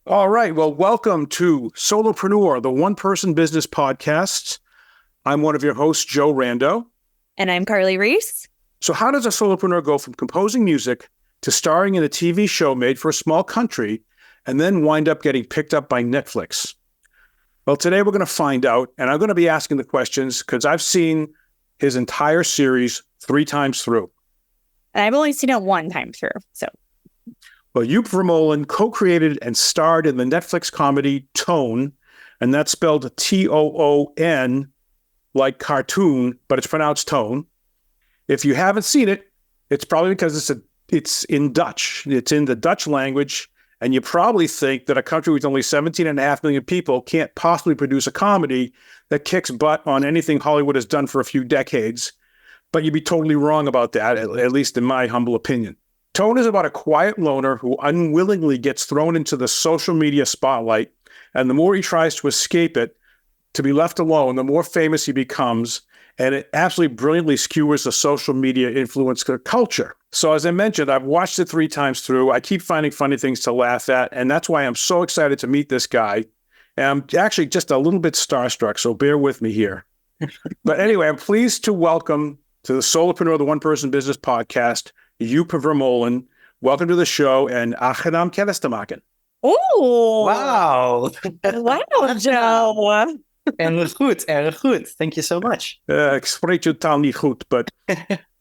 All right. Well, welcome to Solopreneur, the one-person business podcast. I'm one of your hosts, Joe Rando. And I'm Carly Reese. So how does a solopreneur go from composing music to starring in a TV show made for a small country and then wind up getting picked up by Netflix? Well, today we're going to find out, and I'm going to be asking the questions because I've seen his entire series 3 times through. And I've only seen it 1 time through, so... Well, Joep Vermolen co-created and starred in the Netflix comedy Toon, and that's spelled Toon, like cartoon, but it's pronounced Toon. If you haven't seen it, it's probably because it's in Dutch. It's in the Dutch language, and you probably think that a country with only 17.5 million people can't possibly produce a comedy that kicks butt on anything Hollywood has done for a few decades. But you'd be totally wrong about that, at least in my humble opinion. Toon is about a quiet loner who unwillingly gets thrown into the social media spotlight, and the more he tries to escape it, to be left alone, the more famous he becomes, and it absolutely brilliantly skewers the social media influence culture. So as I mentioned, I've watched it 3 times through. I keep finding funny things to laugh at, and that's why I'm so excited to meet this guy. And I'm actually just a little bit starstruck, so bear with me here. But anyway, I'm pleased to welcome to the Solopreneur, the one-person business podcast, Joep Vermolen. Welcome to the show, and aangenaam kennis te maken. Oh, Wow. wow, Joe. Erg goed. Thank you so much. Ik spreek je taal niet goed, but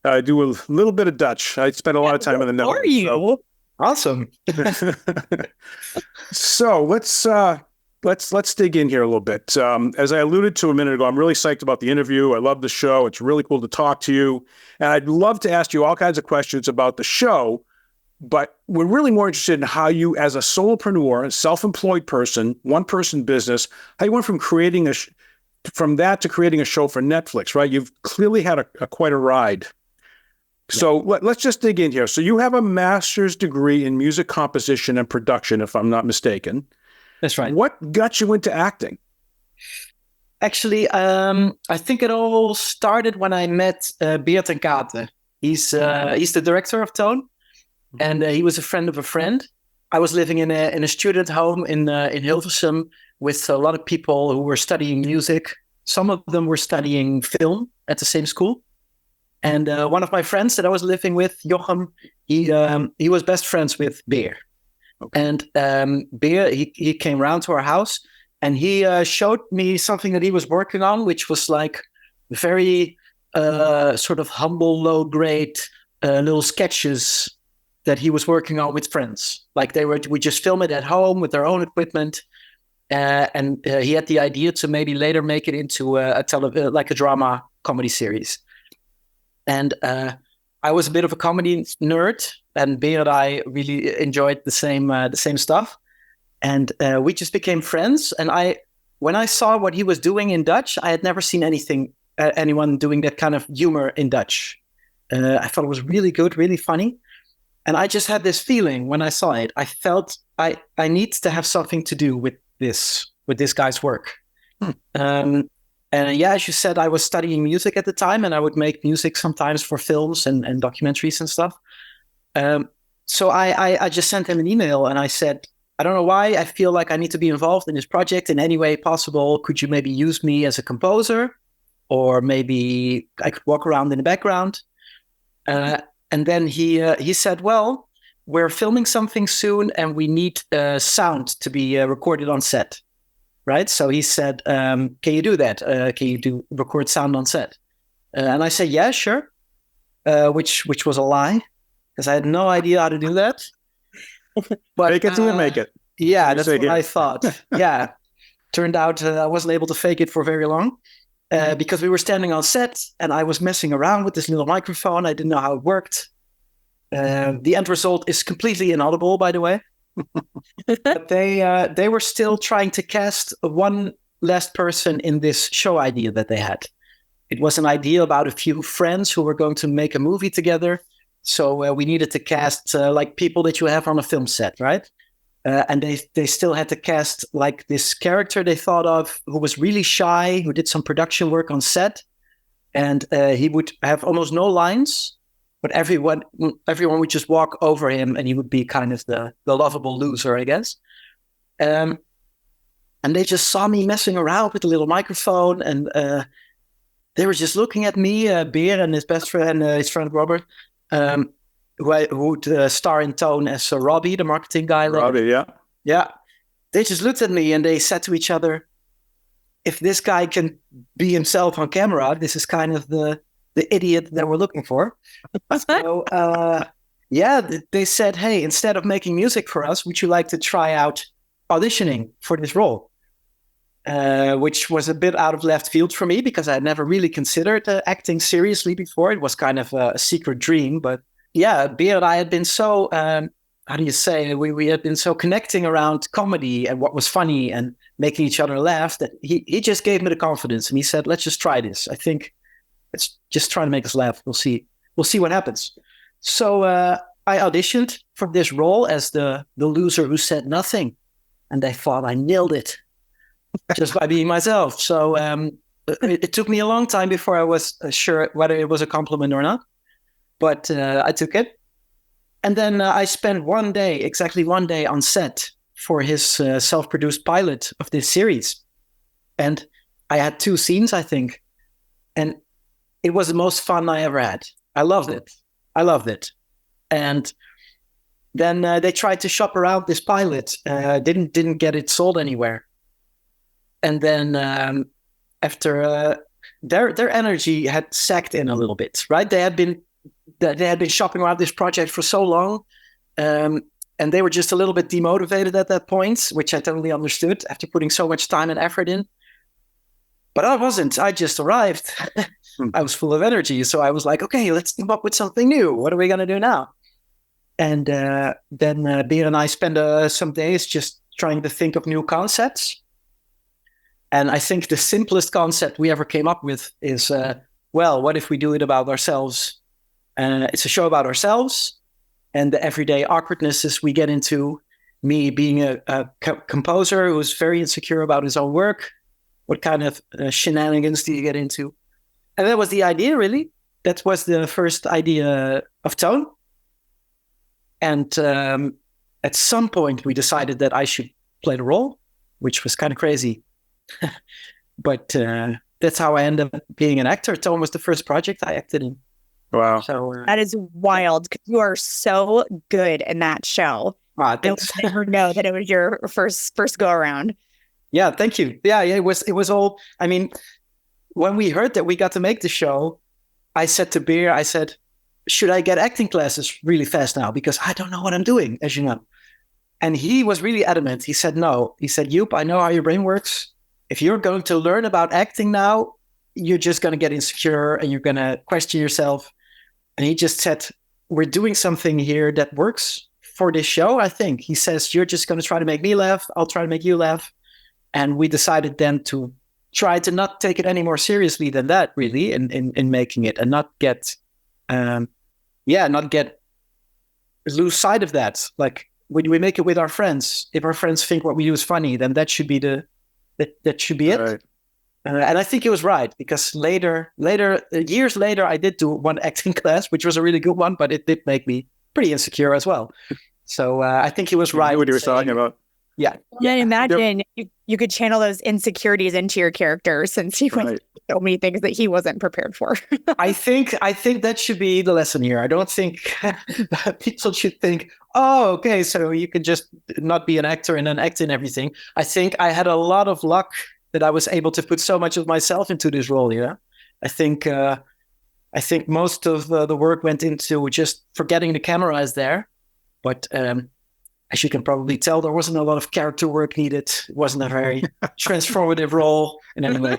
I do a little bit of Dutch. I spent a lot of time in the Netherlands. Are you? So. Awesome. So let's dig in here a little bit. As I alluded to a minute ago, I'm really psyched about the interview. I love the show. It's really cool to talk to you. And I'd love to ask you all kinds of questions about the show, but we're really more interested in how you, as a solopreneur, self-employed person, one-person business, how you went from creating from that to creating a show for Netflix, right? You've clearly had quite a ride. So let's just dig in here. So you have a master's degree in music composition and production, if I'm not mistaken. That's right. What got you into acting? Actually, I think it all started when I met Beert en Kate. He's the director of Toon, and he was a friend of a friend. I was living in a student home in Hilversum with a lot of people who were studying music. Some of them were studying film at the same school. And one of my friends that I was living with, Jochem, he was best friends with Beer. Okay. And Beer, he came round to our house, and he showed me something that he was working on, which was like very sort of humble, low-grade little sketches that he was working on with friends. Like we just film it at home with their own equipment. And he had the idea to maybe later make it into like a drama comedy series. And I was a bit of a comedy nerd, and Beer and I really enjoyed the same stuff. And we just became friends. And when I saw what he was doing in Dutch, I had never seen anyone doing that kind of humor in Dutch. I thought it was really good, really funny. And I just had this feeling when I saw it. I felt I need to have something to do with this guy's work. And yeah, as you said, I was studying music at the time, and I would make music sometimes for films and documentaries and stuff. So I just sent him an email, and I said, I don't know why, I feel like I need to be involved in this project in any way possible. Could you maybe use me as a composer? Or maybe I could walk around in the background. And then he said, well, we're filming something soon, and we need sound to be recorded on set. Right? So he said, can you do that? Can you record sound on set? And I said, yeah, sure. Which was a lie, because I had no idea how to do that. But, fake it till you make it. Yeah, that's what I thought. Yeah. Turned out I wasn't able to fake it for very long because we were standing on set, and I was messing around with this little microphone. I didn't know how it worked. The end result is completely inaudible, by the way. But they were still trying to cast one last person in this show idea that they had. It was an idea about a few friends who were going to make a movie together. So we needed to cast like people that you have on a film set, right? And they still had to cast like this character they thought of who was really shy, who did some production work on set. And he would have almost no lines, but everyone would just walk over him, and he would be kind of the lovable loser, I guess. And they just saw me messing around with the little microphone, and they were just looking at me, Beer and his best friend, his friend Robert, who would star in Toon as Robbie, the marketing guy. Robbie, yeah. Yeah. They just looked at me and they said to each other, if this guy can be himself on camera, this is kind of the idiot that we're looking for. So, they said, hey, instead of making music for us, would you like to try out auditioning for this role? Which was a bit out of left field for me because I had never really considered acting seriously before. It was kind of a secret dream. But yeah, Beer and I had been so, how do you say, we had been so connecting around comedy and what was funny and making each other laugh that he just gave me the confidence. And he said, let's just try this. I think let's just try to make us laugh. We'll see what happens. So I auditioned for this role as the loser who said nothing. And they thought I nailed it just by being myself. So it took me a long time before I was sure whether it was a compliment or not. But I took it. And then I spent exactly one day on set for his self-produced pilot of this series. And I had 2 scenes, I think. And it was the most fun I ever had. I loved it. And then they tried to shop around this pilot. Didn't get it sold anywhere. And then after their energy had sagged in a little bit, right? They had been shopping around this project for so long, and they were just a little bit demotivated at that point, which I totally understood after putting so much time and effort in. But I wasn't. I just arrived. I was full of energy, so I was like, okay, let's come up with something new. What are we gonna do now? And then Beer and I spent some days just trying to think of new concepts. And I think the simplest concept we ever came up with is, what if we do it about ourselves? It's a show about ourselves and the everyday awkwardnesses we get into. Me being a composer who's very insecure about his own work. What kind of shenanigans do you get into? And that was the idea, really. That was the first idea of Toon. And at some point, we decided that I should play the role, which was kind of crazy. But that's how I ended up being an actor. Toon was the first project I acted in. Wow. So That is wild. You are so good in that show. I would never know that it was your first go around. Yeah, thank you. Yeah, it was all. I mean, when we heard that we got to make the show, I said to Beer, should I get acting classes really fast now? Because I don't know what I'm doing, as you know. And he was really adamant. He said, no. He said, Joep, I know how your brain works. If you're going to learn about acting now, you're just going to get insecure and you're going to question yourself. And he just said, we're doing something here that works for this show, I think. He says, you're just going to try to make me laugh. I'll try to make you laugh. And we decided then to try to not take it any more seriously than that, really, in making it and not get lose sight of that. Like when we make it with our friends, if our friends think what we do is funny, then that should be that should be it. Right. And I think it was right because years later, I did do one acting class, which was a really good one, but it did make me pretty insecure as well. So I think he was right. I knew what he was talking about. Yeah. And imagine you could channel those insecurities into your character since he went so many things that he wasn't prepared for. I think that should be the lesson here. I don't think people should think, oh, okay, so you can just not be an actor and then act in everything. I think I had a lot of luck that I was able to put so much of myself into this role. Yeah, I think most of the work went into just forgetting the camera is there, but. As you can probably tell, there wasn't a lot of character work needed. It wasn't a very transformative role in any way.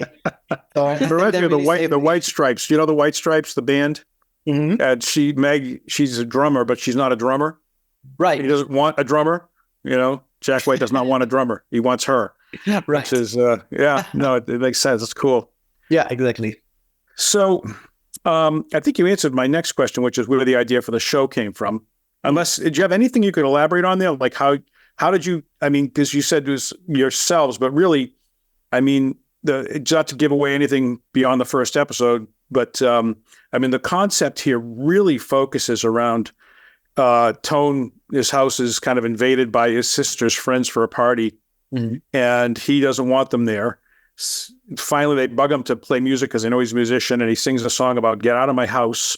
So it reminds me of the White Stripes. You know the White Stripes, the band? Mm-hmm. And she's a drummer, but she's not a drummer. Right. He doesn't want a drummer. You know, Jack White does not want a drummer. He wants her. Yeah, right. Which is, it makes sense. It's cool. Yeah, exactly. So I think you answered my next question, which is where the idea for the show came from. Unless, did you have anything you could elaborate on there? Like how did you, I mean, because you said it was yourselves, but really, I mean, not to give away anything beyond the first episode, but I mean, the concept here really focuses around Toon. His house is kind of invaded by his sister's friends for a party. and he doesn't want them there. Finally, they bug him to play music because they know he's a musician, and he sings a song about "Get Out of My House,"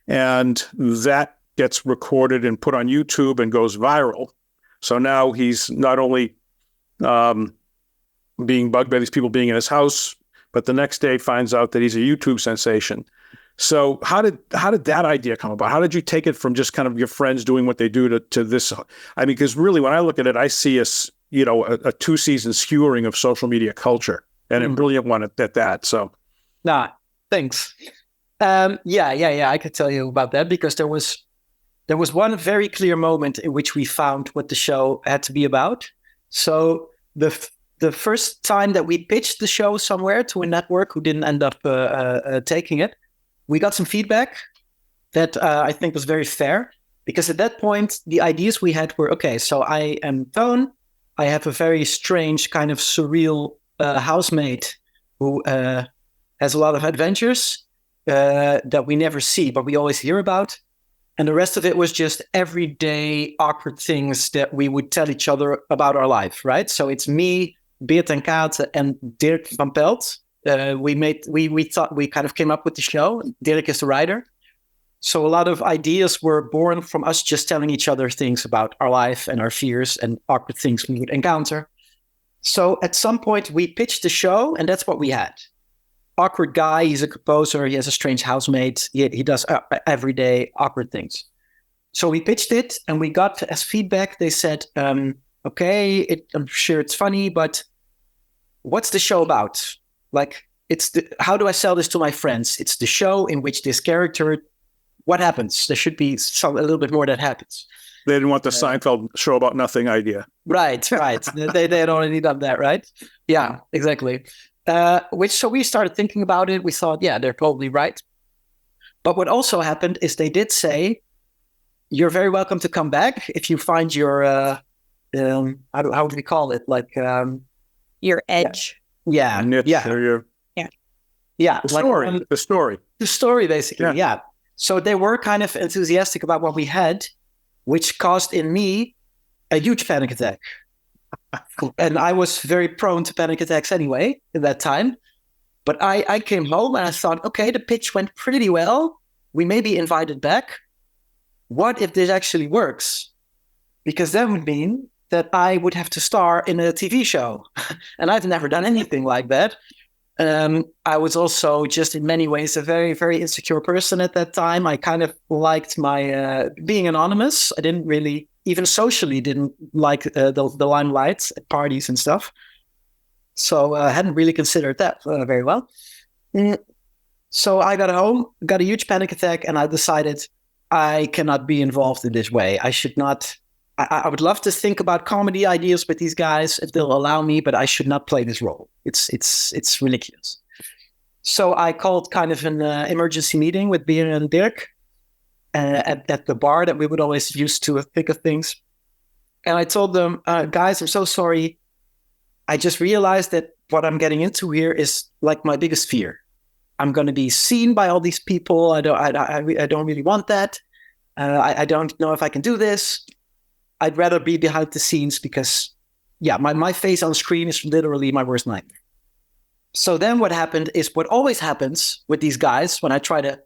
and that gets recorded and put on YouTube and goes viral. So now he's not only being bugged by these people being in his house, but the next day finds out that he's a YouTube sensation. So how did that idea come about? How did you take it from just kind of your friends doing what they do to this? I mean, because really, when I look at it, I see a 2-season skewering of social media culture, and a brilliant one at that. So, thanks. I could tell you about that, because there was one very clear moment in which we found what the show had to be about. So the first time that we pitched the show somewhere to a network who didn't end up taking it, we got some feedback that I think was very fair, because at that point, the ideas we had were, okay, so I am Toon. I have a very strange kind of surreal housemate who has a lot of adventures that we never see, but we always hear about. And the rest of it was just everyday awkward things that we would tell each other about our life, right? So it's me, Beert en Kaat, and Dirk van Pelt. We thought we kind of came up with the show. Dirk is the writer. So a lot of ideas were born from us just telling each other things about our life and our fears and awkward things we would encounter. So at some point we pitched the show, and that's what we had. Awkward guy, he's a composer, he has a strange housemate, he does everyday awkward things. So we pitched it, and we got as feedback, they said, okay, I'm sure it's funny, but what's the show about? Like, how do I sell this to my friends? It's the show in which this character, what happens? There should be a little bit more that happens. They didn't want the Seinfeld show about nothing idea. Right. they had already done that, right? Yeah, exactly. So we started thinking about it. We thought, yeah, they're probably right. But what also happened is they did say, you're very welcome to come back if you find your, how would we call it? Like, your edge. Yeah. The story, basically. Yeah. So they were kind of enthusiastic about what we had, which caused in me a huge panic attack. And I was very prone to panic attacks anyway at that time. But I came home and I thought, okay, the pitch went pretty well. We may be invited back. What if this actually works? Because that would mean that I would have to star in a TV show. And I've never done anything like that. I was also just in many ways a very, very insecure person at that time. I kind of liked my being anonymous. I didn't really, even socially, didn't like the limelight at parties and stuff. So I hadn't really considered that very well. So I got home, got a huge panic attack, and I decided I cannot be involved in this way. I should not. I would love to think about comedy ideas with these guys if they'll allow me, but I should not play this role. It's ridiculous. So I called kind of an emergency meeting with Beer and Dirk at the bar that we would always use to think of things. And I told them, guys, I'm so sorry. I just realized that what I'm getting into here is like my biggest fear. I'm going to be seen by all these people. I don't really want that. I don't know if I can do this. I'd rather be behind the scenes because, yeah, my face on screen is literally my worst nightmare. So then what happened is what always happens with these guys when I try to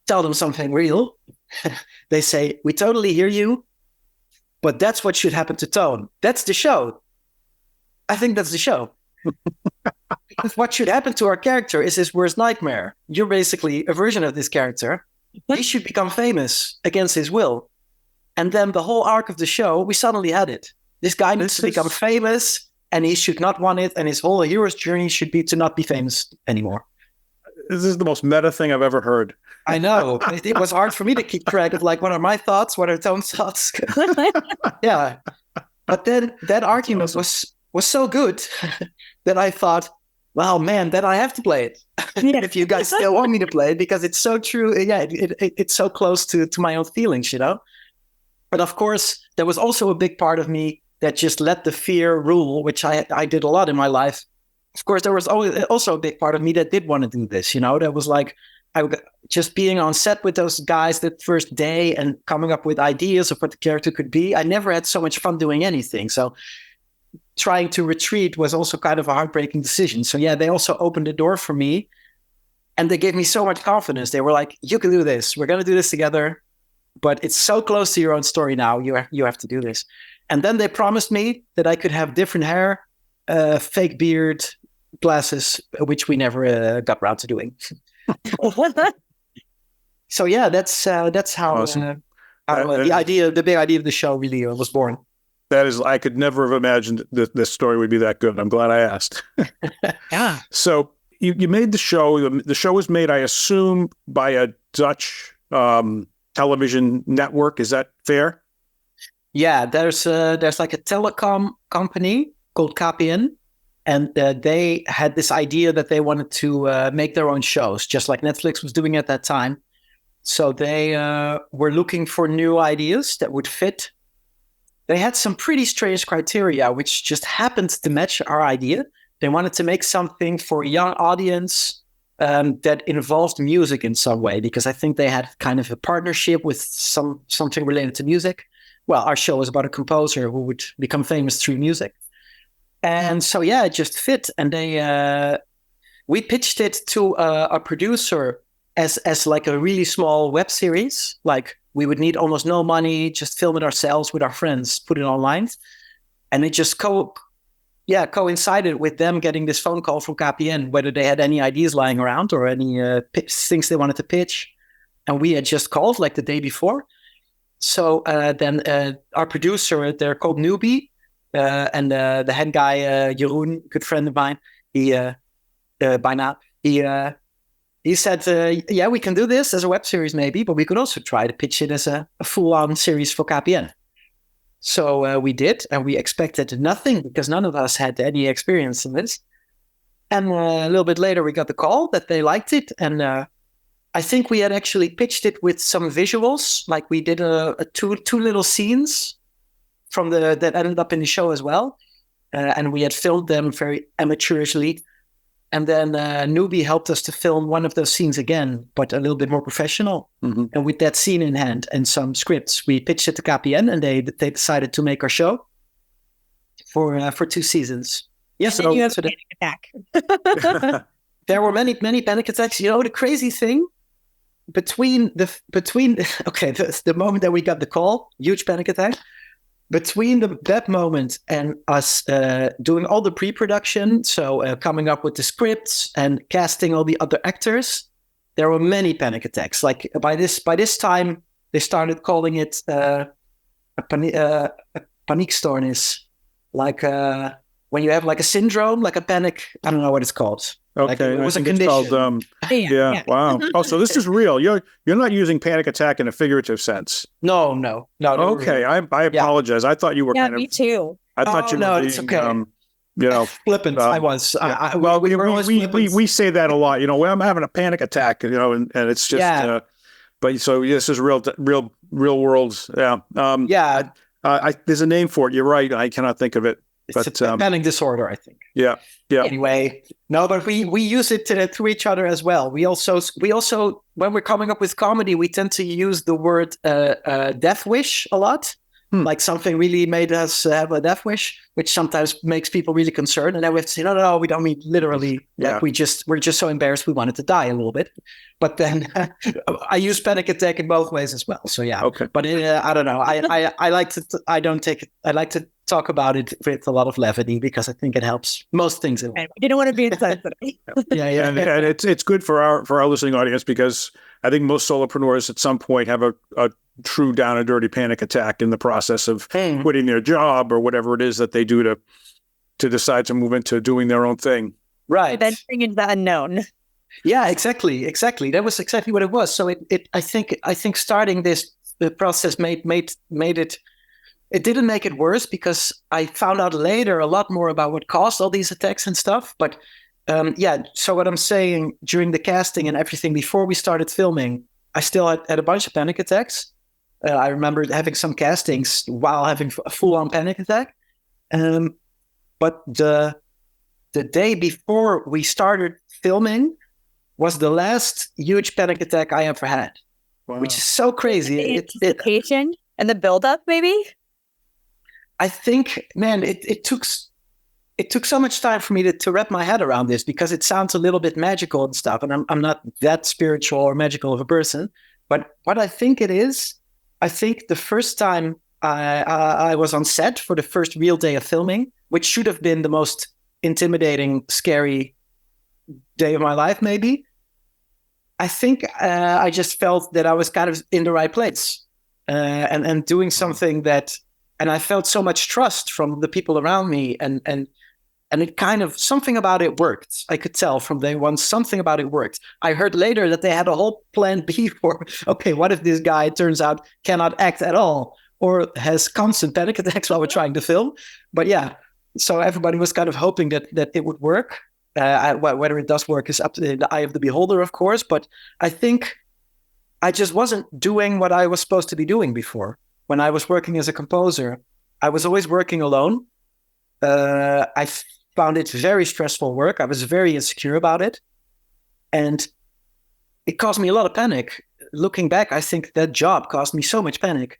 tell them something real. They say, we totally hear you, but that's what should happen to Toon. That's the show. I think that's the show. Because what should happen to our character is his worst nightmare. You're basically a version of this character. He should become famous against his will. And then the whole arc of the show, we suddenly had it. This guy needs to become famous, and he should not want it, and his whole hero's journey should be to not be famous anymore. This is the most meta thing I've ever heard. I know. It was hard for me to keep track of, like, what are my thoughts, what are Toon's thoughts? Yeah. But then that argument was so good that I thought, well, man, then I have to play it. If you guys still want me to play it, because it's so true. Yeah, it's so close to my own feelings, you know? But of course, there was also a big part of me that just let the fear rule, which I did a lot in my life. Of course, there was also a big part of me that did want to do this, you know? That was like, just being on set with those guys that first day and coming up with ideas of what the character could be. I never had so much fun doing anything. So trying to retreat was also kind of a heartbreaking decision. So yeah, they also opened the door for me, and they gave me so much confidence. They were like, "You can do this. We're going to do this together. But it's so close to your own story now. You have to do this." And then they promised me that I could have different hair, fake beard, glasses, which we never got around to doing. So yeah, that's how Awesome. the big idea of the show really was born. That is, I could never have imagined that this story would be that good. I'm glad I asked. Yeah. So you made the show. The show was made, I assume, by a Dutch television network. Is that fair? Yeah, there's like a telecom company called KPN, and they had this idea that they wanted to make their own shows, just like Netflix was doing at that time. So they were looking for new ideas that would fit. They had some pretty strange criteria, which just happened to match our idea. They wanted to make something for a young audience that involved music in some way, because I think they had kind of a partnership with something related to music. Well, our show was about a composer who would become famous through music. And so, yeah, it just fit. And we pitched it to a producer as like a really small web series. Like, we would need almost no money, just film it ourselves with our friends, put it online. And it just coincided with them getting this phone call from KPN, whether they had any ideas lying around or any things they wanted to pitch. And we had just called like the day before. So then our producer, they're called Newbie, and the head guy, Jeroen, good friend of mine, he said, yeah, we can do this as a web series maybe, but we could also try to pitch it as a full-on series for KPN. So we did, and we expected nothing because none of us had any experience in this. And a little bit later, we got the call that they liked it, and I think we had actually pitched it with some visuals, like we did two little scenes from that ended up in the show as well, and we had filmed them very amateurishly. And then Newbie helped us to film one of those scenes again, but a little bit more professional. Mm-hmm. And with that scene in hand and some scripts, we pitched it to KPN, and they decided to make our show for 2 seasons. Yeah, so you have a panic attack. There were many panic attacks. You know, the crazy thing between the moment that we got the call, huge panic attack. Between that moment and us doing all the pre-production, so coming up with the scripts and casting all the other actors, there were many panic attacks. Like by this time, they started calling it a paniekstoornis, like when you have like a syndrome, like a panic. I don't know what it's called. Okay, like it was a condition. It's called, yeah. Wow. Oh, so this is real. You're not using panic attack in a figurative sense. No. Okay, really. I apologize. I thought you were. Yeah, me too. I thought you were. No, it's okay. Flippant. I was. Yeah. We say that a lot. Well, I'm having a panic attack. And it's just. Yeah. But so this is real world. Yeah. There's a name for it. You're right. I cannot think of it. It's a panic disorder, I think. Yeah. Anyway, no, but we use it to each other as well. We also when we're coming up with comedy, we tend to use the word death wish a lot. Like something really made us have a death wish, which sometimes makes people really concerned. And then we have to say, no, we don't mean literally. Like we're just so embarrassed we wanted to die a little bit. But then I use panic attack in both ways as well. So yeah. Okay. But I don't know. I like to. I don't take it. I like to talk about it with a lot of levity because I think it helps most things. We didn't want to be insensitive. Yeah. And it's good for our listening audience because I think most solopreneurs at some point have a true down and dirty panic attack in the process of quitting their job or whatever it is that they do to decide to move into doing their own thing. Right. Venturing into the unknown. Yeah, exactly. That was exactly what it was. So I think starting this process made it. It didn't make it worse because I found out later a lot more about what caused all these attacks and stuff. But so what I'm saying, during the casting and everything before we started filming, I still had a bunch of panic attacks. I remember having some castings while having a full-on panic attack. But the day before we started filming was the last huge panic attack I ever had, which is so crazy. The anticipation and the build-up, maybe? I think, man, it took it took so much time for me to wrap my head around this, because it sounds a little bit magical and stuff. And I'm not that spiritual or magical of a person. But what I think it is, I think the first time I was on set for the first real day of filming, which should have been the most intimidating, scary day of my life, maybe. I think I just felt that I was kind of in the right place and doing something that, and I felt so much trust from the people around me, and it kind of, something about it worked. I could tell from day one, something about it worked. I heard later that they had a whole plan B for, okay, what if this guy turns out cannot act at all or has constant panic attacks while we're trying to film? But yeah, so everybody was kind of hoping that it would work. Whether it does work is up to the eye of the beholder, of course. But I think I just wasn't doing what I was supposed to be doing before. When I was working as a composer, I was always working alone. I found it very stressful work. I was very insecure about it. And it caused me a lot of panic. Looking back, I think that job caused me so much panic.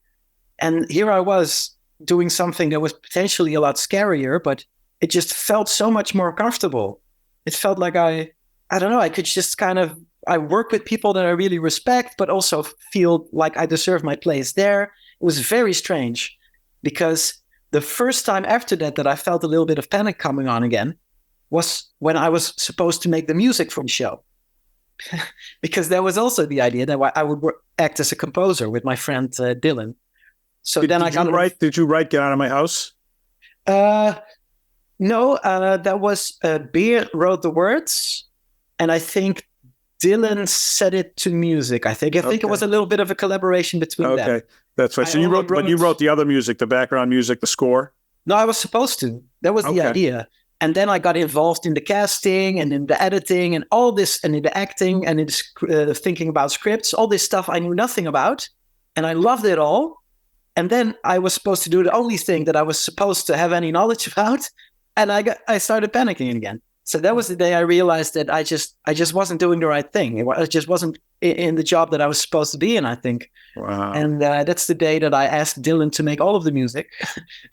And here I was doing something that was potentially a lot scarier, but it just felt so much more comfortable. It felt like I don't know, I could just kind of, I work with people that I really respect, but also feel like I deserve my place there. It was very strange, because the first time after that I felt a little bit of panic coming on again was when I was supposed to make the music for the show. Because there was also the idea that I would act as a composer with my friend Dylan. So did you write Get Out of My House? No, that was Beer wrote the words, and I think Dylan set it to music. I think it was a little bit of a collaboration between them. Okay, that's right. So you wrote the other music, the background music, the score. No, I was supposed to. That was the idea. And then I got involved in the casting and in the editing and all this, and in the acting and in thinking about scripts, all this stuff I knew nothing about, and I loved it all. And then I was supposed to do the only thing that I was supposed to have any knowledge about, and I started panicking again. So that was the day I realized that I just wasn't doing the right thing. I just wasn't in the job that I was supposed to be in, I think. Wow. And that's the day that I asked Dylan to make all of the music,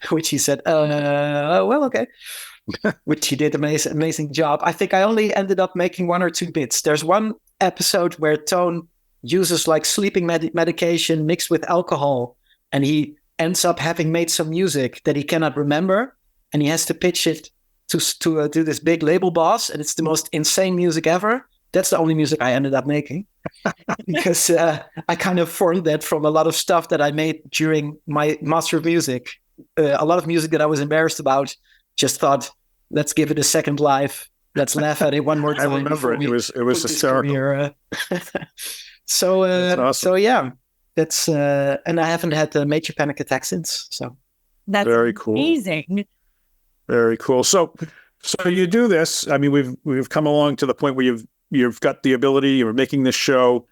which he said, well, okay. Which he did amazing job. I think I only ended up making 1 or 2 bits. There's one episode where Toon uses like sleeping medication mixed with alcohol, and he ends up having made some music that he cannot remember, and he has to pitch it to this big label boss, and it's the most insane music ever. That's the only music I ended up making, because I kind of formed that from a lot of stuff that I made during my Master of Music. A lot of music that I was embarrassed about. Just thought, let's give it a second life. Let's laugh at it one more time. I remember it. It was hysterical. So awesome. So yeah, that's and I haven't had a major panic attack since. So that's very cool. Amazing. Very cool. So you do this. I mean, we've come along to the point where you've got the ability. You're making this show.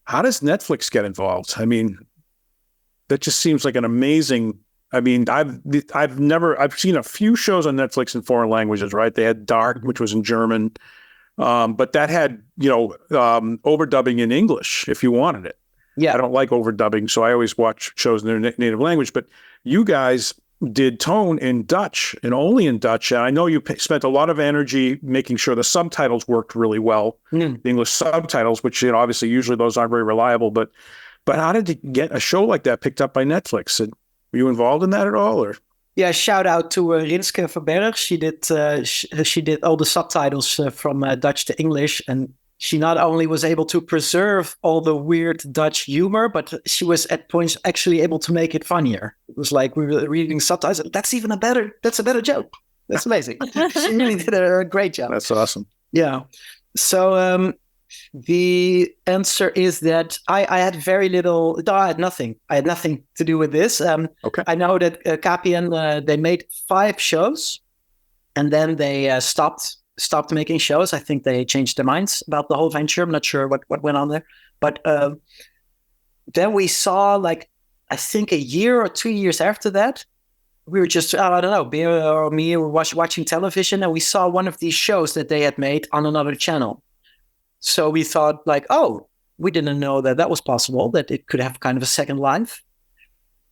How does Netflix get involved? I mean, that just seems like an amazing. I mean, I've seen a few shows on Netflix in foreign languages, right? They had Dark, which was in German, but that had, overdubbing in English if you wanted it. Yeah. I don't like overdubbing, so I always watch shows in their native language. But you guys did Toon in Dutch and only in Dutch. And I know you spent a lot of energy making sure the subtitles worked really well, the English subtitles, which, obviously usually those aren't very reliable. But how did you get a show like that picked up by Netflix? And were you involved in that at all, or? Yeah, shout out to Rinske Verberg. She did all the subtitles from Dutch to English, and she not only was able to preserve all the weird Dutch humor, but she was at points actually able to make it funnier. It was like we were reading subtitles. That's a better joke. That's amazing. She really did a great job. That's awesome. Yeah. So the answer is that I had very little. No, I had nothing. I had nothing to do with this. Okay. I know that KPN they made 5 shows, and then they stopped making shows. I think they changed their minds about the whole venture. I'm not sure what went on there. But then we saw, like, I think a year or 2 years after that, we were just, I don't know, Beer or me were watching television, and we saw one of these shows that they had made on another channel. So we thought, like, oh, we didn't know that was possible, that it could have kind of a second life.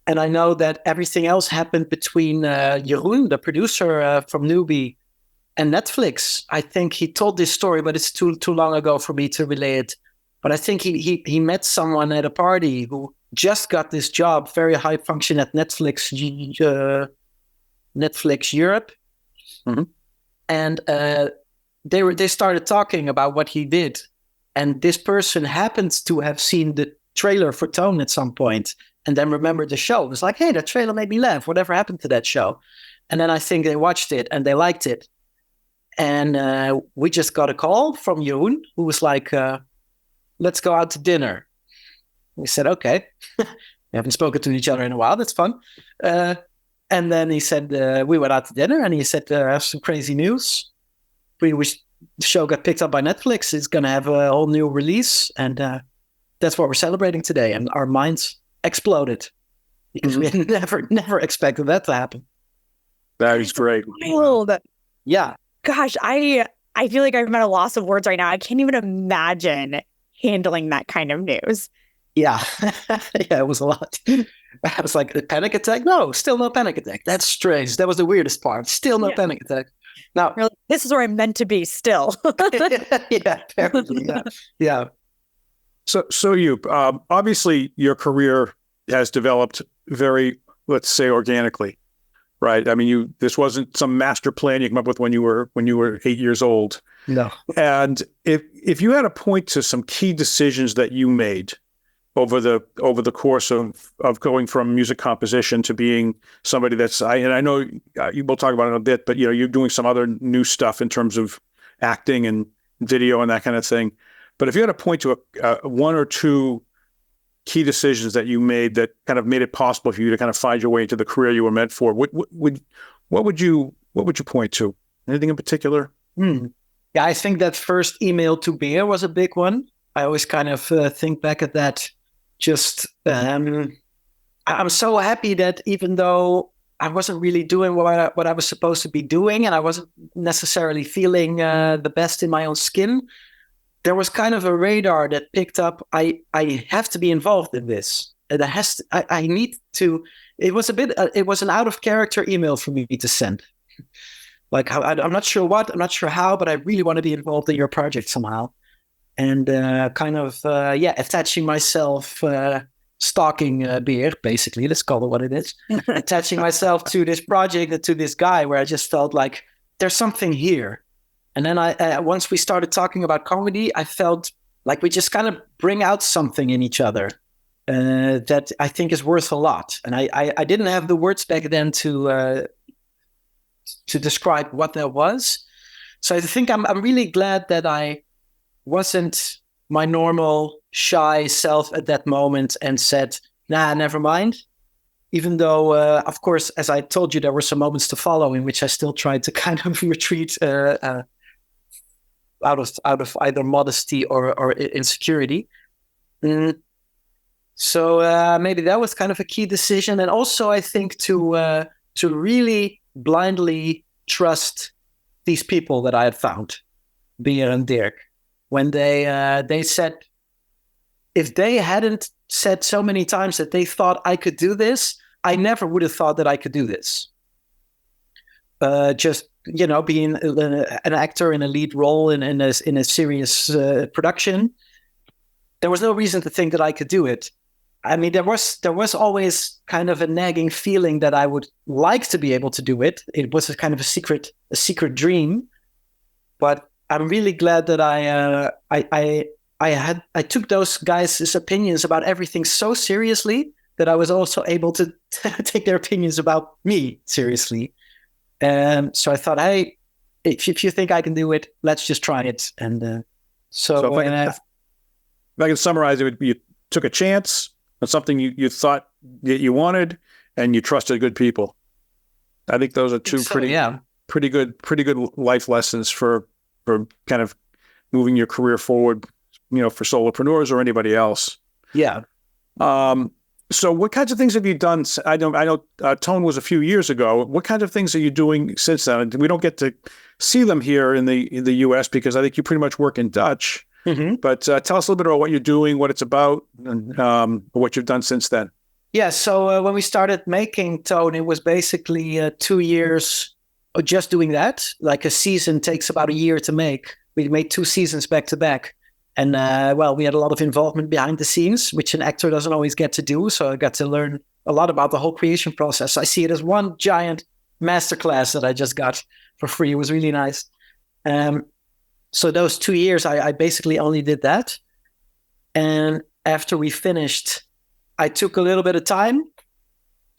And I know that everything else happened between Jeroen, the producer from Newbie, and Netflix. I think he told this story, but it's too long ago for me to relay it. But I think he met someone at a party who just got this job, very high function at Netflix Europe, and they started talking about what he did, and this person happens to have seen the trailer for Toon at some point, and then remembered the show. It was like, hey, that trailer made me laugh. Whatever happened to that show? And then I think they watched it and they liked it, and we just got a call from Joep, who was like, let's go out to dinner. We said, okay. We haven't spoken to each other in a while. That's fun. And then he said, we went out to dinner, and he said, I have some crazy news. The show got picked up by Netflix. It's going to have a whole new release. And that's what we're celebrating today. And our minds exploded because we had never expected that to happen. That is great. Wild. Yeah. Gosh, I feel like I'm at a loss of words right now. I can't even imagine handling that kind of news. Yeah. Yeah, it was a lot. I was like, a panic attack? No, still no panic attack. That's strange. That was the weirdest part. Still no panic attack. Now, like, this is where I'm meant to be still. Yeah, apparently. Yeah. So you, obviously your career has developed very, let's say, organically, right? I mean, this wasn't some master plan you came up with when you were 8 years old. No. And if you had to point to some key decisions that you made over the course of going from music composition to being somebody that's, I know we'll talk about it in a bit, but you're doing some other new stuff in terms of acting and video and that kind of thing. But if you had to point to one or two key decisions that you made that kind of made it possible for you to kind of find your way into the career you were meant for, what would you point to? Anything in particular? Yeah, I think that first email to Beer was a big one. I always kind of think back at that. Just, I'm so happy that even though I wasn't really doing what I was supposed to be doing, and I wasn't necessarily feeling the best in my own skin, there was kind of a radar that picked up, I have to be involved in this. And I need to, it was an out of character email for me to send. Like, I'm not sure what, I'm not sure how, but I really want to be involved in your project somehow. And attaching myself, stalking Beer, basically, let's call it what it is. Attaching myself to this project and to this guy where I just felt like there's something here. And then once we started talking about comedy, I felt like we just kind of bring out something in each other that I think is worth a lot. And I didn't have the words back then to describe what that was. So I think I'm really glad that I wasn't my normal shy self at that moment and said, nah, never mind. Even though, of course, as I told you, there were some moments to follow in which I still tried to kind of retreat out of either modesty or insecurity. So maybe that was kind of a key decision. And also, I think to really blindly trust these people that I had found, Beer and Dirk. When they said, if they hadn't said so many times that they thought I could do this, I never would have thought that I could do this. Just, being an actor in a lead role in a serious production, there was no reason to think that I could do it. I mean, there was always kind of a nagging feeling that I would like to be able to do it. It was a kind of a secret dream, but I'm really glad that I took those guys' opinions about everything so seriously that I was also able to take their opinions about me seriously. So I thought, hey, if you think I can do it, let's just try it. And so if I can summarize it, you took a chance on something you thought that you wanted, and you trusted good people. I think those are two pretty good life lessons for kind of moving your career forward, for solopreneurs or anybody else. Yeah. So what kinds of things have you done? I know Toon was a few years ago. What kinds of things are you doing since then? We don't get to see them here in the US because I think you pretty much work in Dutch. Mm-hmm. But tell us a little bit about what you're doing, what it's about, and what you've done since then. Yeah. So when we started making Toon, it was basically 2 years just doing that. Like a season takes about a year to make. We made 2 seasons back to back. And we had a lot of involvement behind the scenes, which an actor doesn't always get to do. So I got to learn a lot about the whole creation process. I see it as one giant masterclass that I just got for free. It was really nice. So those 2 years, I basically only did that. And after we finished, I took a little bit of time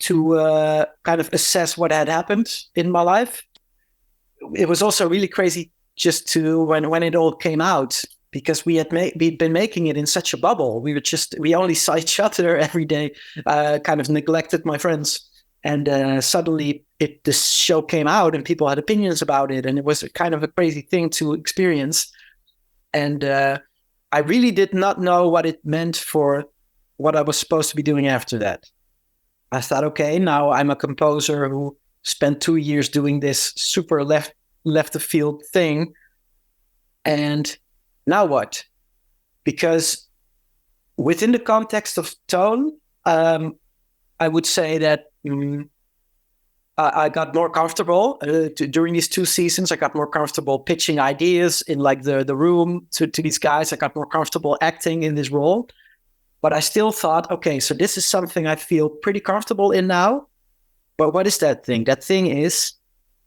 to kind of assess what had happened in my life. It was also really crazy just to when it all came out, because we'd been making it in such a bubble. We only saw each other every day, kind of neglected my friends. And suddenly the show came out and people had opinions about it. And it was kind of a crazy thing to experience. And I really did not know what it meant for what I was supposed to be doing after that. I thought, okay, now I'm a composer who spent 2 years doing this super left of field thing. And now what? Because within the context of Toon, I would say that I got more comfortable during these 2 seasons. I got more comfortable pitching ideas in like the room to these guys. I got more comfortable acting in this role. But I still thought, okay, so this is something I feel pretty comfortable in now. But what is that thing? That thing is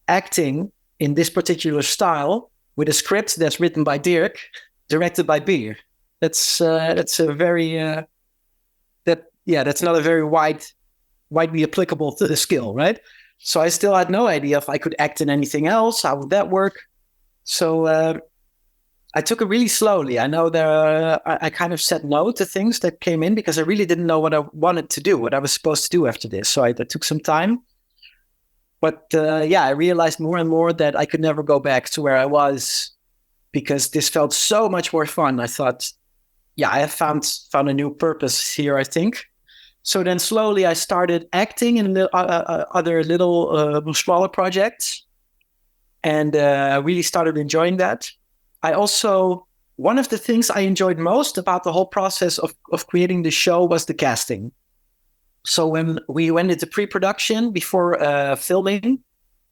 acting in this particular style with a script that's written by Dirk, directed by Beer. That's a very that's not a very widely applicable to the skill, right? So I still had no idea if I could act in anything else. How would that work? So I took it really slowly. I know I kind of said no to things that came in because I really didn't know what I wanted to do, what I was supposed to do after this. So I took some time. But I realized more and more that I could never go back to where I was because this felt so much more fun. I thought, I have found a new purpose here, I think. So then slowly I started acting in other little smaller projects, and I really started enjoying that. I also, one of the things I enjoyed most about the whole process of creating the show was the casting. So when we went into pre-production before filming,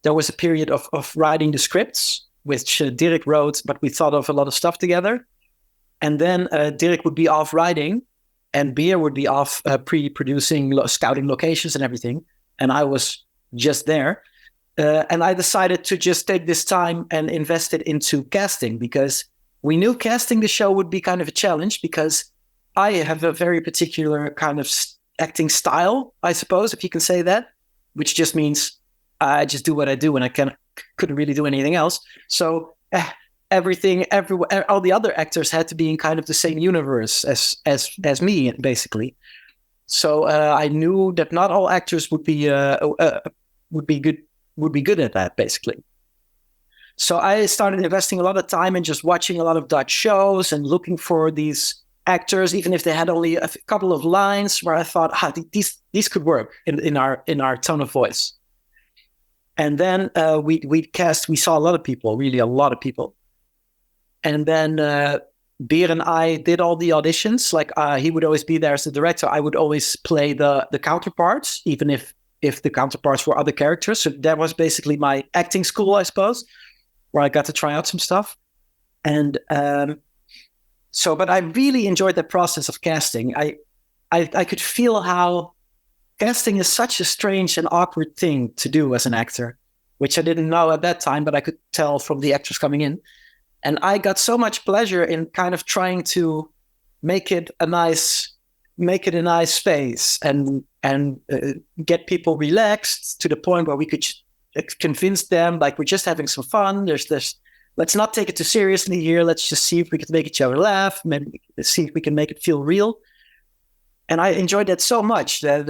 there was a period of writing the scripts, which Dirk wrote, but we thought of a lot of stuff together. And then Dirk would be off writing, and Beer would be off pre-producing, scouting locations and everything. And I was just there. And I decided to just take this time and invest it into casting, because we knew casting the show would be kind of a challenge, because I have a very particular kind of acting style, I suppose, if you can say that, which just means I just do what I do and I couldn't really do anything else. So all the other actors had to be in kind of the same universe as me, basically. So I knew that not all actors would be good at that, basically. So I started investing a lot of time in just watching a lot of Dutch shows and looking for these actors, even if they had only a couple of lines, where I thought, these could work in our tone of voice. And then we saw a lot of people, really a lot of people. And then Beer and I did all the auditions. Like he would always be there as the director. I would always play the counterparts, even if the counterparts were other characters. So that was basically my acting school, I suppose, where I got to try out some stuff. And but I really enjoyed the process of casting. I could feel how casting is such a strange and awkward thing to do as an actor, which I didn't know at that time, but I could tell from the actors coming in. And I got so much pleasure in kind of trying to make it a nice space and get people relaxed to the point where we could convince them, like, we're just having some fun. There's this, let's not take it too seriously here. Let's just see if we can make each other laugh. Maybe see if we can make it feel real. And I enjoyed that so much that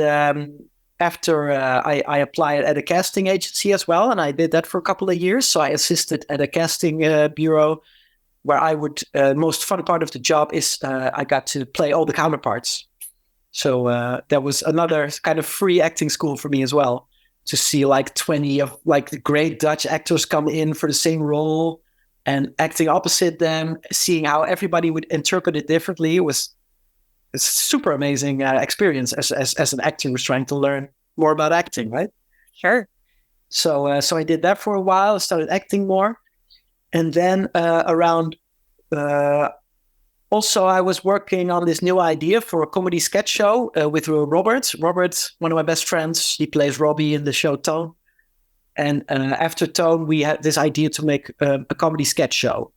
after I applied at a casting agency as well, and I did that for a couple of years. So I assisted at a casting bureau, where I would, most fun part of the job is I got to play all the counterparts. So that was another kind of free acting school for me as well, to see like 20 of like the great Dutch actors come in for the same role and acting opposite them, seeing how everybody would interpret it differently. It was a super amazing experience as an actor who's trying to learn more about acting, right? Sure. So I did that for a while. I started acting more. And then also I was working on this new idea for a comedy sketch show with Robert. Robert, one of my best friends, he plays Robbie in the show Toon. And after Toon, we had this idea to make a comedy sketch show.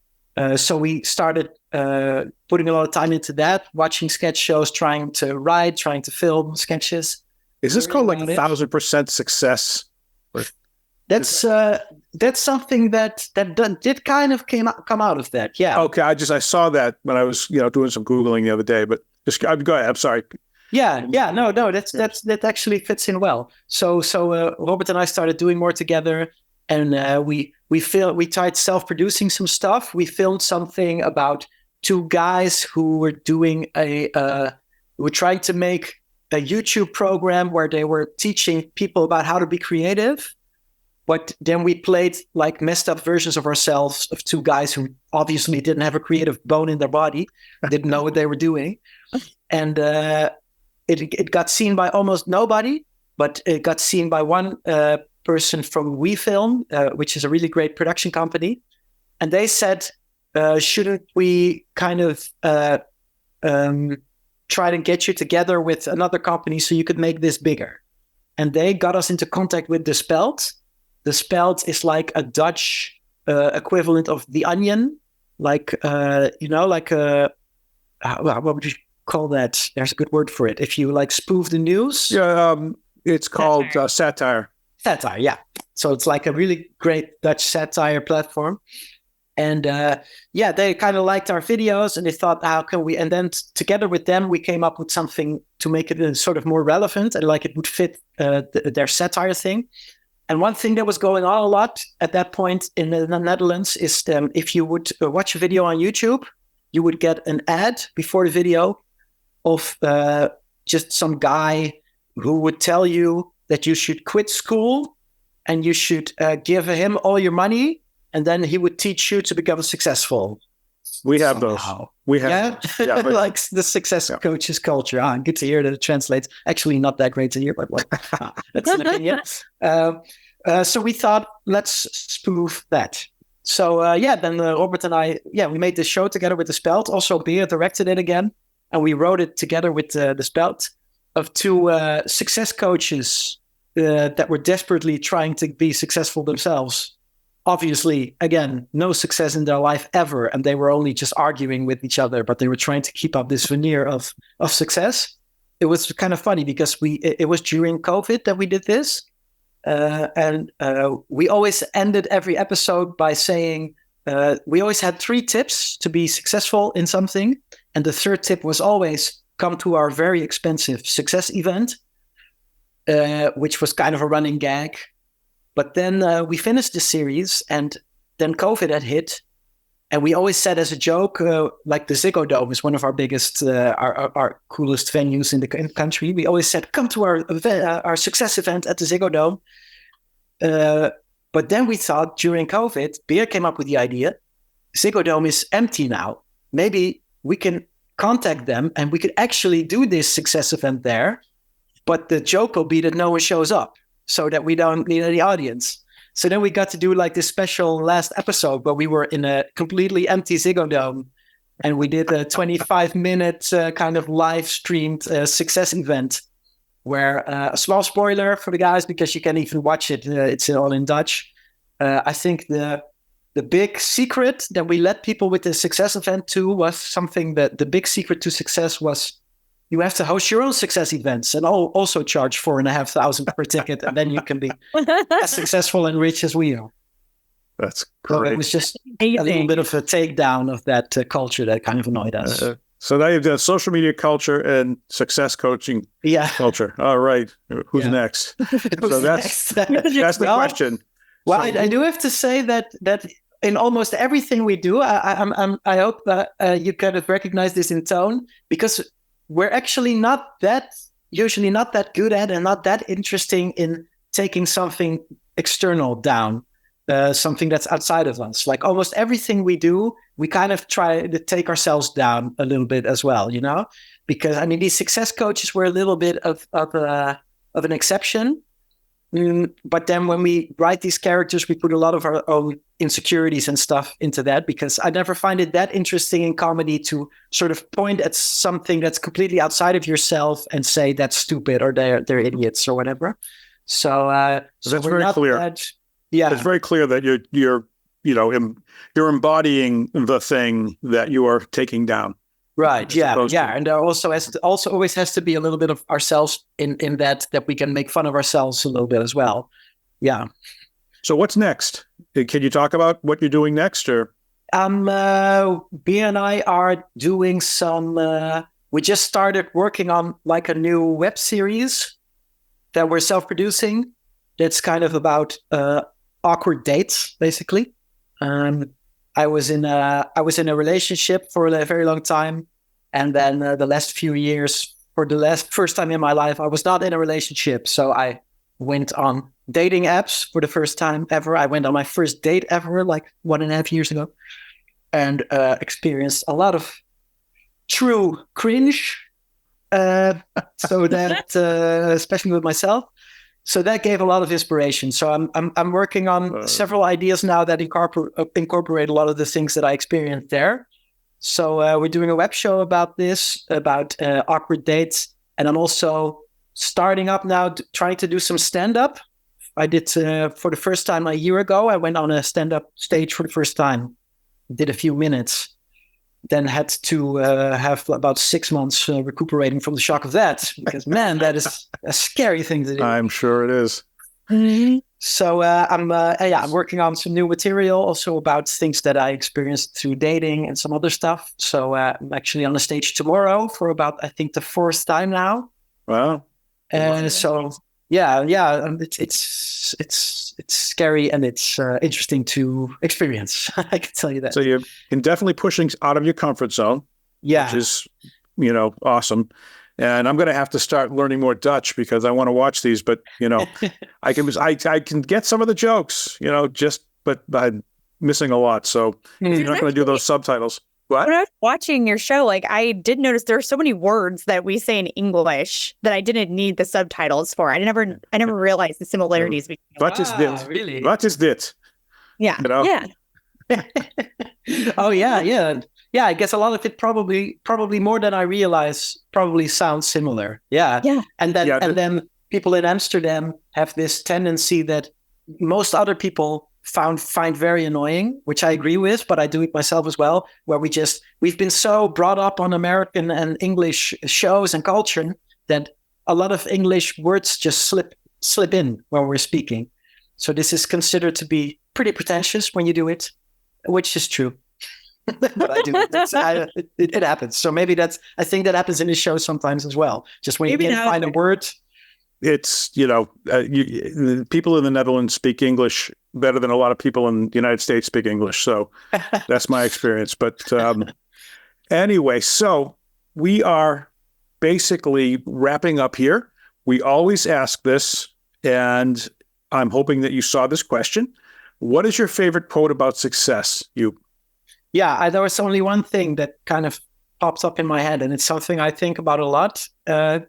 So we started putting a lot of time into that, watching sketch shows, trying to write, trying to film sketches. Is this called like 1,000% success? That's something that did kind of come out of that. Yeah. Okay. I saw that when I was doing some Googling the other day, but just go ahead. I'm sorry. Yeah. No. That actually fits in well. So Robert and I started doing more together, and we tried self-producing some stuff. We filmed something about two guys who were doing were trying to make a YouTube program where they were teaching people about how to be creative. But then we played like messed up versions of ourselves, of two guys who obviously didn't have a creative bone in their body, didn't know what they were doing. And it got seen by almost nobody, but it got seen by one person from WeFilm, which is a really great production company. And they said, shouldn't we kind of try to get you together with another company so you could make this bigger? And they got us into contact with The Speld. The Speld is like a Dutch equivalent of The Onion, like what would you call that? There's a good word for it. If you like spoof the news. Yeah, it's called satire. Satire, yeah. So it's like a really great Dutch satire platform. And they kind of liked our videos, and they thought, how can we? And then together with them, we came up with something to make it sort of more relevant and like it would fit their satire thing. And one thing that was going on a lot at that point in the Netherlands is if you would watch a video on YouTube, you would get an ad before the video of just some guy who would tell you that you should quit school and you should give him all your money, and then he would teach you to become successful. We have somehow. Those. We have yeah like the success coaches culture. Good to hear that it translates. Actually, not that great to hear, but that's an opinion. So we thought, let's spoof that. So then Robert and I, we made this show together with The Speld. Also, Beer directed it again, and we wrote it together with The Speld of two success coaches that were desperately trying to be successful themselves. Obviously, again, no success in their life ever, and they were only just arguing with each other, but they were trying to keep up this veneer of success. It was kind of funny because it was during COVID that we did this, and we always ended every episode by saying we always had 3 tips to be successful in something, and the third tip was always come to our very expensive success event, which was kind of a running gag. But then we finished the series, and then COVID had hit. And we always said as a joke, like the Ziggo Dome is one of our biggest, our coolest venues in the country. We always said, come to our success event at the Ziggo Dome. But then we thought during COVID, Beer came up with the idea, Ziggo Dome is empty now. Maybe we can contact them and we could actually do this success event there. But the joke will be that no one shows up, so that we don't need any audience. So then we got to do like this special last episode where we were in a completely empty Ziggo Dome, and we did a 25-minute kind of live streamed success event where a small spoiler for the guys, because you can even watch it. It's all in Dutch. I think the big secret that we led people with the success event to was something that the big secret to success was you have to host your own success events and also charge $4,500 per ticket, and then you can be as successful and rich as we are. That's great. So it was just a little bit of a takedown of that culture that kind of annoyed us. So now you've done social media culture and success coaching culture. All right. Who's next? So that's the question. Well, I do have to say that in almost everything we do, I hope that you kind of recognize this in Toon, because we're actually usually not that good at and not that interesting in taking something external down, something that's outside of us. Like almost everything we do, we kind of try to take ourselves down a little bit as well, because I mean, these success coaches were a little bit of an exception. But then when we write these characters, we put a lot of our own insecurities and stuff into that, because I never find it that interesting in comedy to sort of point at something that's completely outside of yourself and say that's stupid or they're idiots or whatever. So that's very clear. It's very clear that you're embodying the thing that you are taking down. Right. Yeah. And there also always has to be a little bit of ourselves in that we can make fun of ourselves a little bit as well. Yeah. So what's next? Can you talk about what you're doing next, or? Bea and I are doing some. We just started working on like a new web series that we're self-producing. That's kind of about awkward dates, basically. I was in a relationship for a very long time, and then the last few years, for the first time in my life, I was not in a relationship. So I went on dating apps for the first time ever. I went on my first date ever, like 1.5 years ago, and experienced a lot of true cringe. So that, especially with myself. So that gave a lot of inspiration. So I'm working on several ideas now that incorporate a lot of the things that I experienced there. So we're doing a web show about this, about awkward dates. And I'm also starting up now, trying to do some stand-up. I did for the first time a year ago. I went on a stand-up stage for the first time. Did a few minutes. Then had to have about 6 months recuperating from the shock of that, because man, that is a scary thing to do. I'm sure it is. Mm-hmm. So I'm working on some new material, also about things that I experienced through dating and some other stuff. So I'm actually on the stage tomorrow for about, I think, the 4th time now. Wow. So it's scary and it's interesting to experience. I can tell you that. So you're definitely pushing out of your comfort zone, which is, awesome. And I'm going to have to start learning more Dutch because I want to watch these. But I can get some of the jokes, but I'm missing a lot. So you're not going to do those subtitles. What? When I was watching your show, I did notice there are so many words that we say in English that I didn't need the subtitles for. I never realized the similarities. What is this? Really? What is this? Yeah. Yeah. Oh yeah. Yeah. I guess a lot of it probably more than I realize probably sounds similar. Yeah. Yeah. And then people in Amsterdam have this tendency that most other people find very annoying, which I agree with, but I do it myself as well, where we've been so brought up on American and English shows and culture that a lot of English words just slip in when we're speaking. So this is considered to be pretty pretentious when you do it, which is true. But I do it. It happens. So maybe I think that happens in the show sometimes as well. Just when you can't find a word. It's, people in the Netherlands speak English better than a lot of people in the United States speak English. So that's my experience. But anyway, so we are basically wrapping up here. We always ask this, and I'm hoping that you saw this question. What is your favorite quote about success, you? Yeah, there was only one thing that kind of pops up in my head, and it's something I think about a lot. I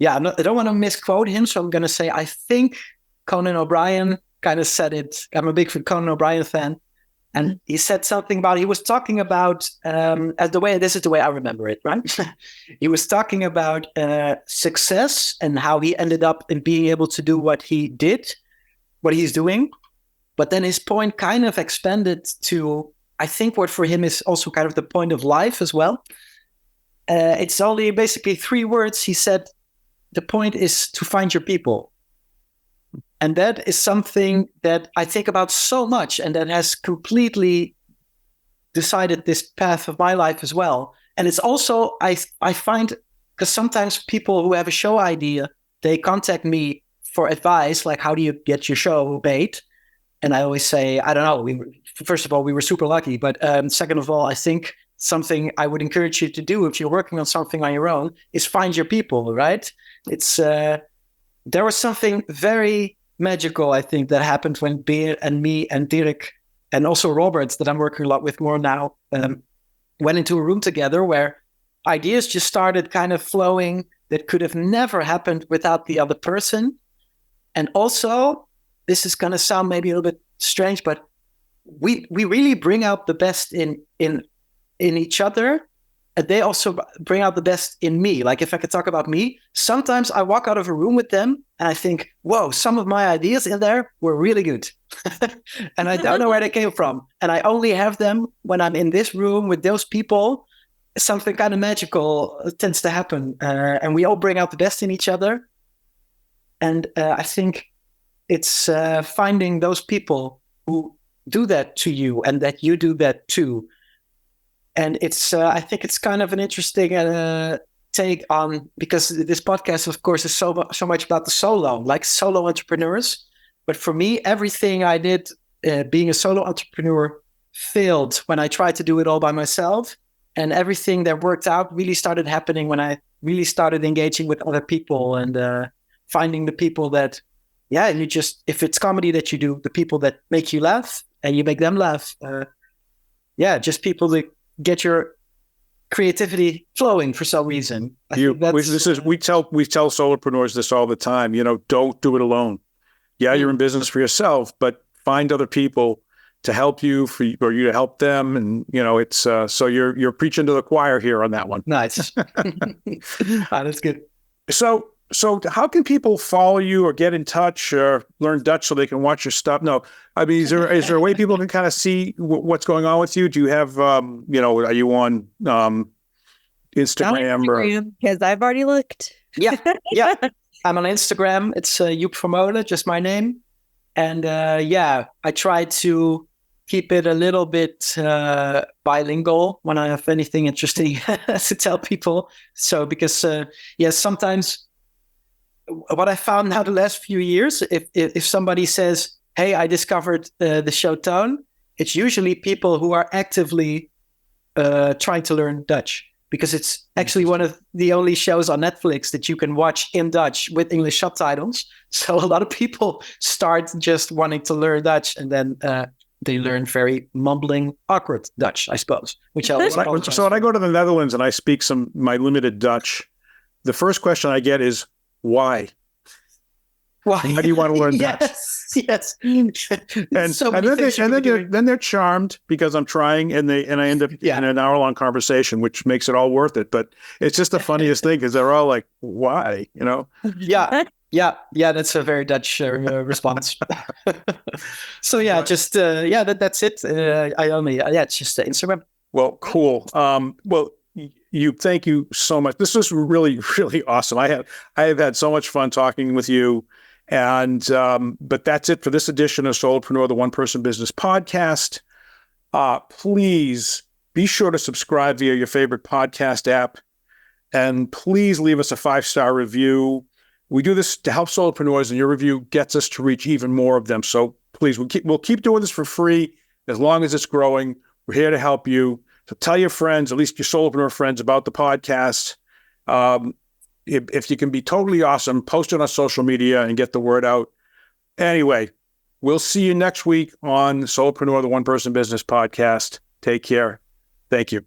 don't want to misquote him, so I'm going to say I think Conan O'Brien kind of said it. I'm a big Conan O'Brien fan, and he said something about, he was talking about, this is the way I remember it, right? He was talking about success and how he ended up in being able to do what he did, what he's doing. But then his point kind of expanded to, I think what for him is also kind of the point of life as well. It's only basically 3 words. He said, the point is to find your people. And that is something that I think about so much, and that has completely decided this path of my life as well. And it's also, I find, because sometimes people who have a show idea, they contact me for advice, like, how do you get your show made? And I always say, I don't know. First of all, we were super lucky. But second of all, I think something I would encourage you to do if you're working on something on your own is find your people, right? It's there was something very magical, I think, that happened when Beer and me and Dirk and also Robert, that I'm working a lot with more now, went into a room together where ideas just started kind of flowing that could have never happened without the other person. And also, this is going to sound maybe a little bit strange, but we really bring out the best in each other. And they also bring out the best in me. Like if I could talk about me, sometimes I walk out of a room with them and I think, whoa, some of my ideas in there were really good. And I don't know where they came from. And I only have them when I'm in this room with those people. Something kind of magical tends to happen. And we all bring out the best in each other. And I think it's finding those people who do that to you and that you do that too. And it's, I think it's kind of an interesting take on, because this podcast, of course, is so much about the solo entrepreneurs. But for me, everything I did being a solo entrepreneur failed when I tried to do it all by myself. And everything that worked out really started happening when I really started engaging with other people and finding the people that, and you just, if it's comedy that you do, the people that make you laugh and you make them laugh. Just people that get your creativity flowing for some reason. We tell solopreneurs this all the time. Don't do it alone. Yeah, you're in business for yourself, but find other people to help you, or you to help them, and it's so you're preaching to the choir here on that one. Nice. That's good. So how can people follow you or get in touch or learn Dutch so they can watch your stuff? No, I mean, is there a way people can kind of see what's going on with you? Do you have, are you on Instagram? Because I've already looked. Yeah. I'm on Instagram. It's Joep Vermolen, just my name. And I try to keep it a little bit bilingual when I have anything interesting to tell people. So because, sometimes what I found now the last few years, if somebody says, hey, I discovered the show Toon, it's usually people who are actively trying to learn Dutch, because it's actually one of the only shows on Netflix that you can watch in Dutch with English subtitles. So a lot of people start just wanting to learn Dutch, and then they learn very mumbling, awkward Dutch, I suppose. So when I go to the Netherlands and I speak my limited Dutch, the first question I get is, why? Why do you want to learn Dutch? Yes. Then they're charmed because I'm trying, and I end up in an hour-long conversation, which makes it all worth it. But it's just the funniest thing because they're all like, "Why?" Yeah. That's a very Dutch response. So that's it. It's just Instagram. Well, cool. Thank you so much. This was really, really awesome. I have had so much fun talking with you. And but that's it for this edition of Solopreneur, the One Person Business Podcast. Please be sure to subscribe via your favorite podcast app, and please leave us a 5-star review. We do this to help solopreneurs, and your review gets us to reach even more of them. So please, we'll keep doing this for free as long as it's growing. We're here to help you. So tell your friends, at least your solopreneur friends, about the podcast. If you can be totally awesome, post it on social media and get the word out. Anyway, we'll see you next week on Solopreneur, the One Person Business Podcast. Take care. Thank you.